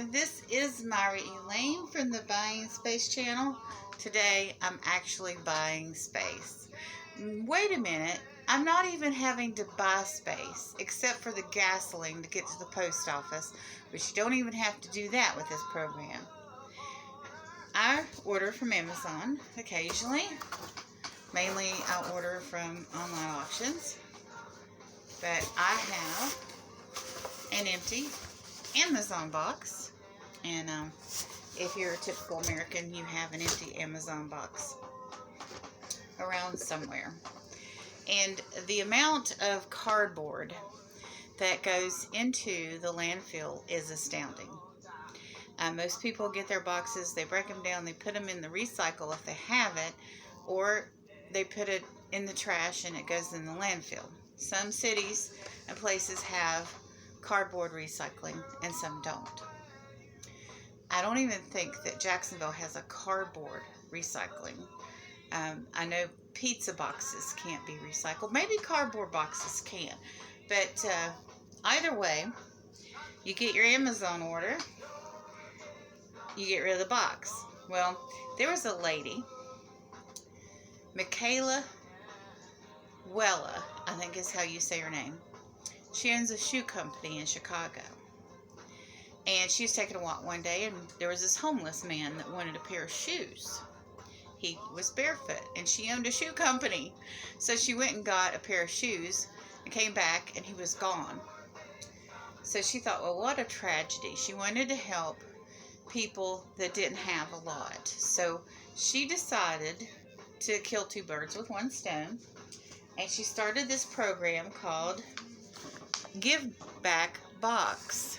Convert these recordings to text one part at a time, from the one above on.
Hello, this is Myra Elaine from the Buying Space channel. Today I'm actually buying space. Wait a minute, I'm not even having to buy space except for the gasoline to get to the post office, but you don't even have to do that with this program. I order from Amazon occasionally. Mainly I order from online auctions, but I have an empty Amazon box, and if you're a typical American, you have an empty Amazon box around somewhere. And the amount of cardboard that goes into the landfill is astounding. Most people get their boxes, they break them down, they put them in the recycle if they have it, or they put it in the trash and it goes in the landfill. Some cities and places have cardboard recycling and some don't. I don't even think that Jacksonville has a cardboard recycling. I know pizza boxes can't be recycled. Maybe cardboard boxes can. But either way, you get your Amazon order, you get rid of the box. Well, there was a lady, Michaela Wella, I think is how you say her name. She owns a shoe company in Chicago. And she was taking a walk one day, and there was this homeless man that wanted a pair of shoes. He was barefoot, and she owned a shoe company. So she went and got a pair of shoes and came back, and he was gone. So she thought, well, what a tragedy. She wanted to help people that didn't have a lot. So she decided to kill two birds with one stone, and she started this program called Give Back Box.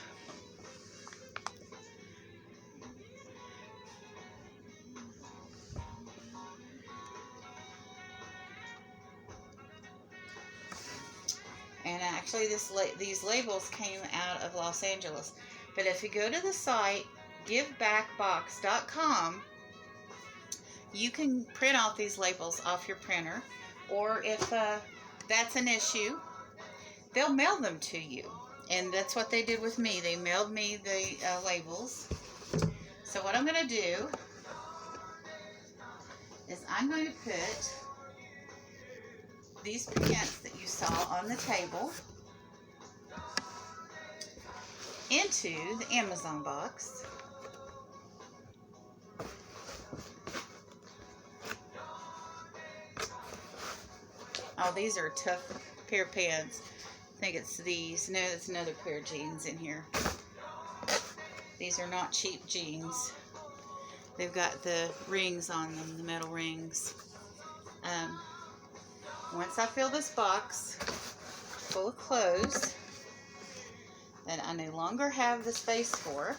And actually these labels came out of Los Angeles. But if you go to the site givebackbox.com, you can print off these labels off your printer, or if that's an issue, they'll mail them to you. And that's what they did with me. They mailed me the labels. So what I'm going to do is I'm going to put these pants that you saw on the table into the Amazon box. Oh, these are a tough pair of pants. I think it's these. No, it's another pair of jeans in here. These are not cheap jeans. They've got the rings on them, the metal rings. Once I fill this box full of clothes that I no longer have the space for,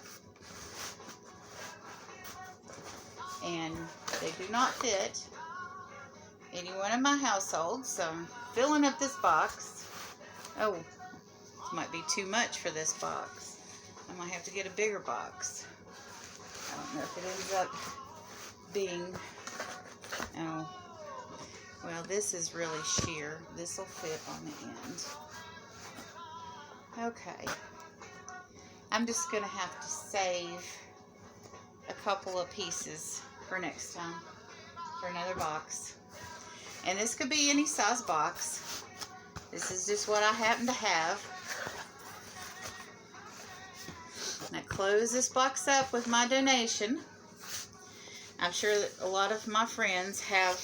and they do not fit anyone in my household, so I'm filling up this box. Oh, this might be too much for this box. I might have to get a bigger box. I don't know if it ends up being, oh, well, this is really sheer. This will fit on the end. Okay. I'm just going to have to save a couple of pieces for next time, for another box. And this could be any size box. This is just what I happen to have. Now close this box up with my donation. I'm sure that a lot of my friends have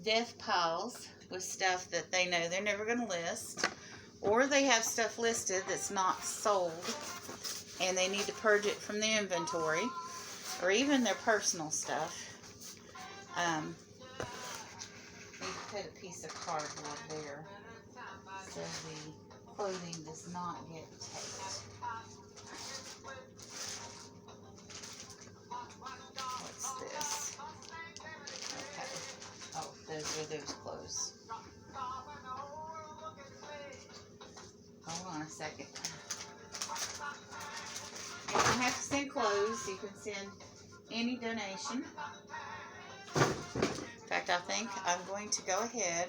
death piles with stuff that they know they're never going to list, or they have stuff listed that's not sold and they need to purge it from the inventory, or even their personal stuff. Need to put a piece of cardboard there so the clothing does not get taped. What's this? Okay. Oh, those are those clothes. Hold on a second. You don't have to send clothes. You can send any donation. In fact, I think I'm going to go ahead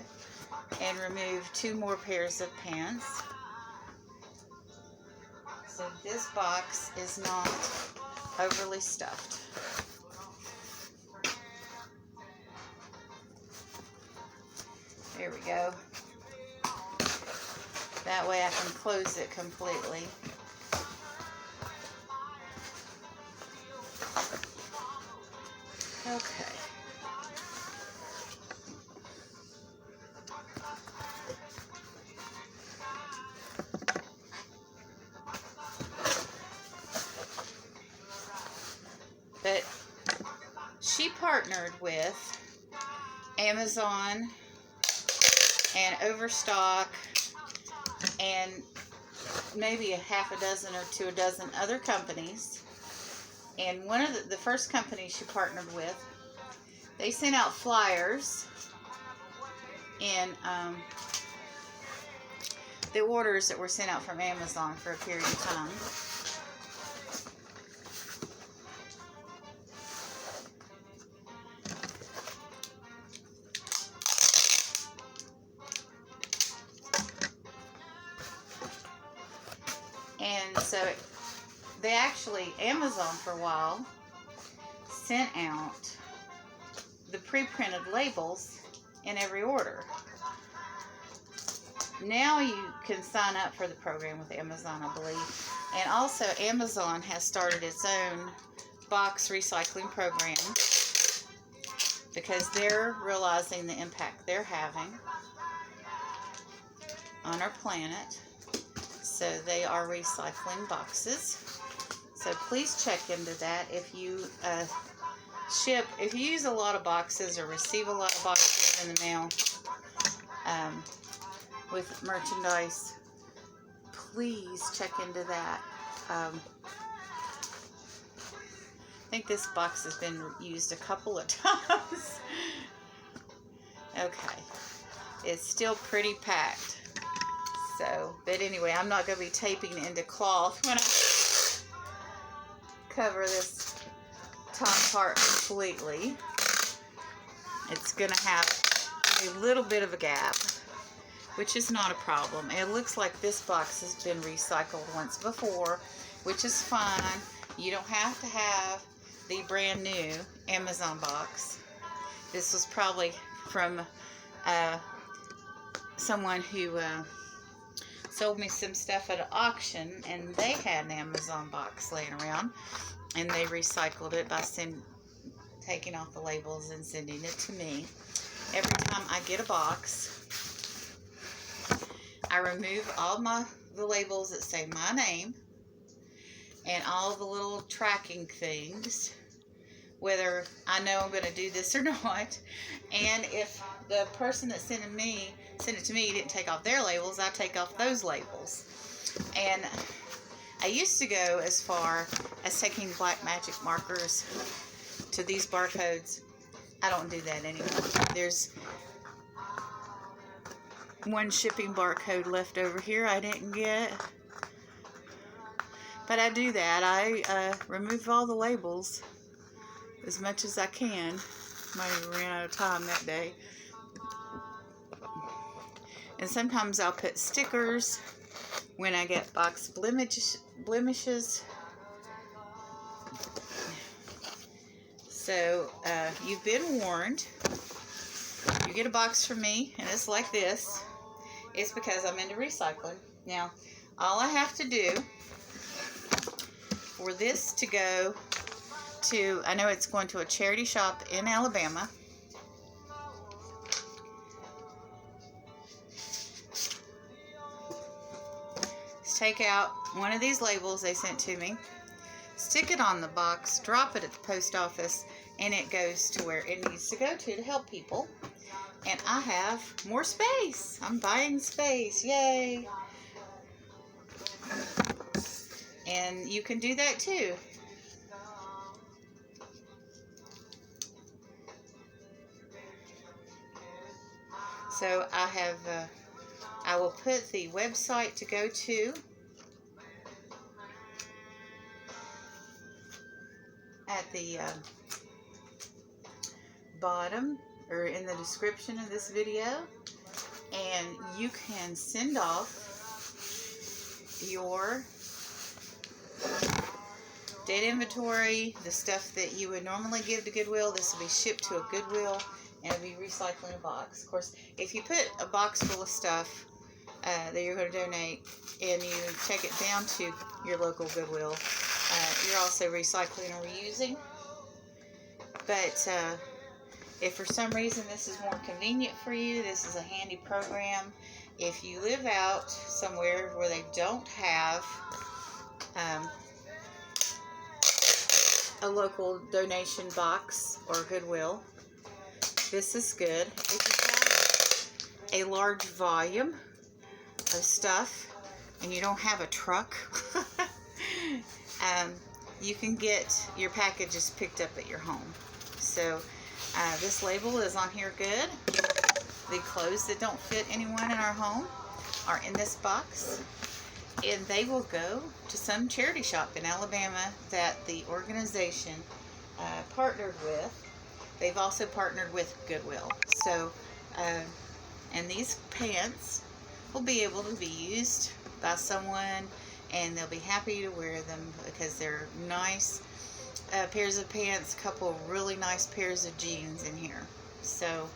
and remove 2 more pairs of pants. So this box is not overly stuffed. There we go. That way I can close it completely. Okay. But she partnered with Amazon and Overstock and maybe a half a dozen or to a dozen other companies. And one of the first company she partnered with, they sent out flyers in the orders that were sent out from Amazon for a period of time. And so they actually, Amazon for a while, sent out the pre-printed labels in every order. Now you can sign up for the program with Amazon, I believe. And also Amazon has started its own box recycling program because they're realizing the impact they're having on our planet. So they are recycling boxes. So please check into that. If you if you use a lot of boxes or receive a lot of boxes in the mail with merchandise, please check into that. I think this box has been used a couple of times. Okay. It's still pretty packed. So, but anyway, I'm not going to be taping it into cloth when I cover this top part completely. It's going to have a little bit of a gap, which is not a problem. It looks like this box has been recycled once before, which is fine. You don't have to have the brand new Amazon box. This was probably from someone who sold me some stuff at an auction, and they had an Amazon box laying around, and they recycled it by taking off the labels and sending it to me. Every time I get a box, I remove all the labels that say my name and all the little tracking things, whether I know I'm going to do this or not. And if the person that sent it to me didn't take off their labels, I take off those labels. And I used to go as far as taking black magic markers to these barcodes. I don't do that anymore. There's one shipping barcode left over here I didn't get. But I do that. I remove all the labels as much as I can. Might have ran out of time that day. And sometimes I'll put stickers when I get box blemishes. So you've been warned. You get a box from me and it's like this. It's because I'm into recycling. Now, all I have to do for this to go to, I know it's going to a charity shop in Alabama. Take out one of these labels they sent to me, stick it on the box, drop it at the post office, and it goes to where it needs to go to help people. And I have more space. I'm buying space. Yay! And you can do that too. So I will put the website to go to at the bottom or in the description of this video, and you can send off your Dead inventory, the stuff that you would normally give to Goodwill, this will be shipped to a Goodwill and it'll be recycled in a box. Of course, if you put a box full of stuff that you're going to donate and you take it down to your local Goodwill, you're also recycling or reusing. But if for some reason this is more convenient for you, this is a handy program. If you live out somewhere where they don't have a local donation box or Goodwill, this is good. If you have a large volume of stuff and you don't have a truck, you can get your packages picked up at your home. So this label is on here good. The clothes that don't fit anyone in our home are in this box, and they will go to some charity shop in Alabama that the organization partnered with. They've also partnered with Goodwill. So, and these pants will be able to be used by someone, and they'll be happy to wear them because they're nice pairs of pants, a couple of really nice pairs of jeans in here. So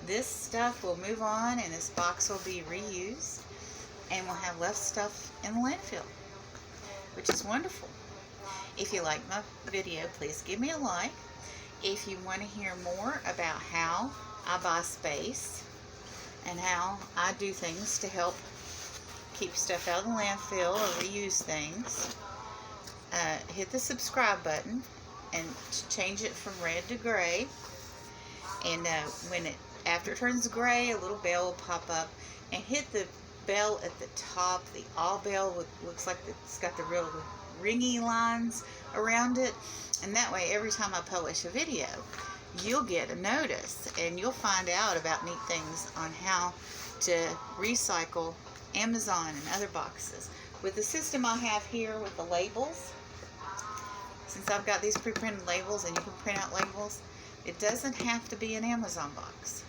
this stuff will move on, and this box will be reused, and we'll have less stuff in the landfill, which is wonderful. If you like my video, please give me a like. If you want to hear more about how I buy space and how I do things to help keep stuff out of the landfill or reuse things, hit the subscribe button and change it from red to gray. And after it turns gray, a little bell will pop up, and hit the bell at the top. The all bell looks like it's got the real ringy lines around it, and that way every time I publish a video you'll get a notice and you'll find out about neat things on how to recycle Amazon and other boxes. With the system I have here with the labels, since I've got these pre-printed labels and you can print out labels, it doesn't have to be an Amazon box.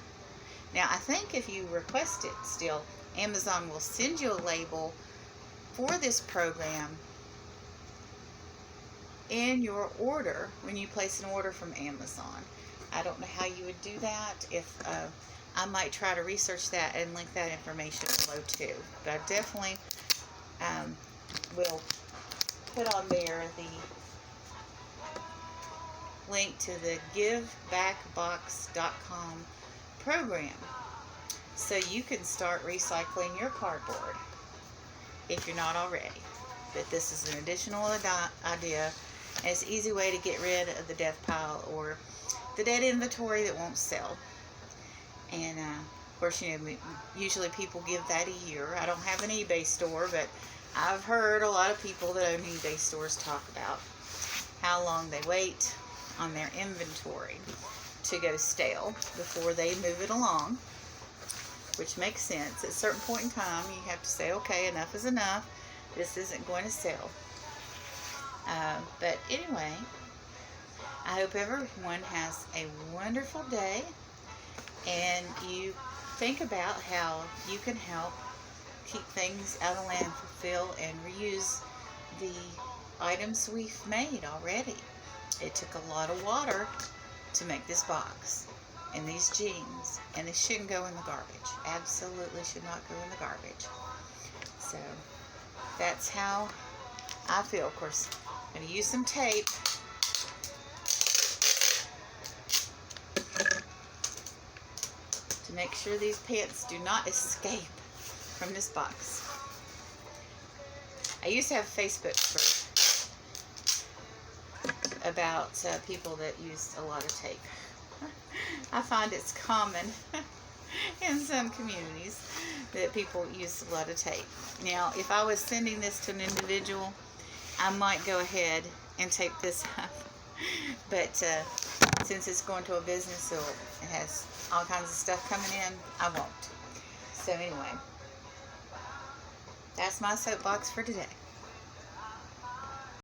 Now I think if you request it still, Amazon will send you a label for this program in your order when you place an order from Amazon. I don't know how you would do that. If I might try to research that and link that information below too. But I definitely will put on there the link to the GiveBackBox.com program, so you can start recycling your cardboard if you're not already. But this is an additional idea, and it's an easy way to get rid of the death pile or the dead inventory that won't sell. And of course, you know, usually people give that a year. I don't have an eBay store, but I've heard a lot of people that own eBay stores talk about how long they wait on their inventory to go stale before they move it along, which makes sense. At a certain point in time, you have to say, okay, enough is enough. This isn't going to sell. But anyway, I hope everyone has a wonderful day, and you think about how you can help keep things out of landfill and reuse the items we've made already. It took a lot of water to make this box and these jeans, and they shouldn't go in the garbage. Absolutely should not go in the garbage. So that's how I feel. Of course, I'm going to use some tape to make sure these pants do not escape from this box. I used to have a Facebook group about people that used a lot of tape. I find it's common in some communities that people use a lot of tape. Now, if I was sending this to an individual, I might go ahead and tape this up. But since it's going to a business, so it has all kinds of stuff coming in, I won't. So anyway, that's my soapbox for today.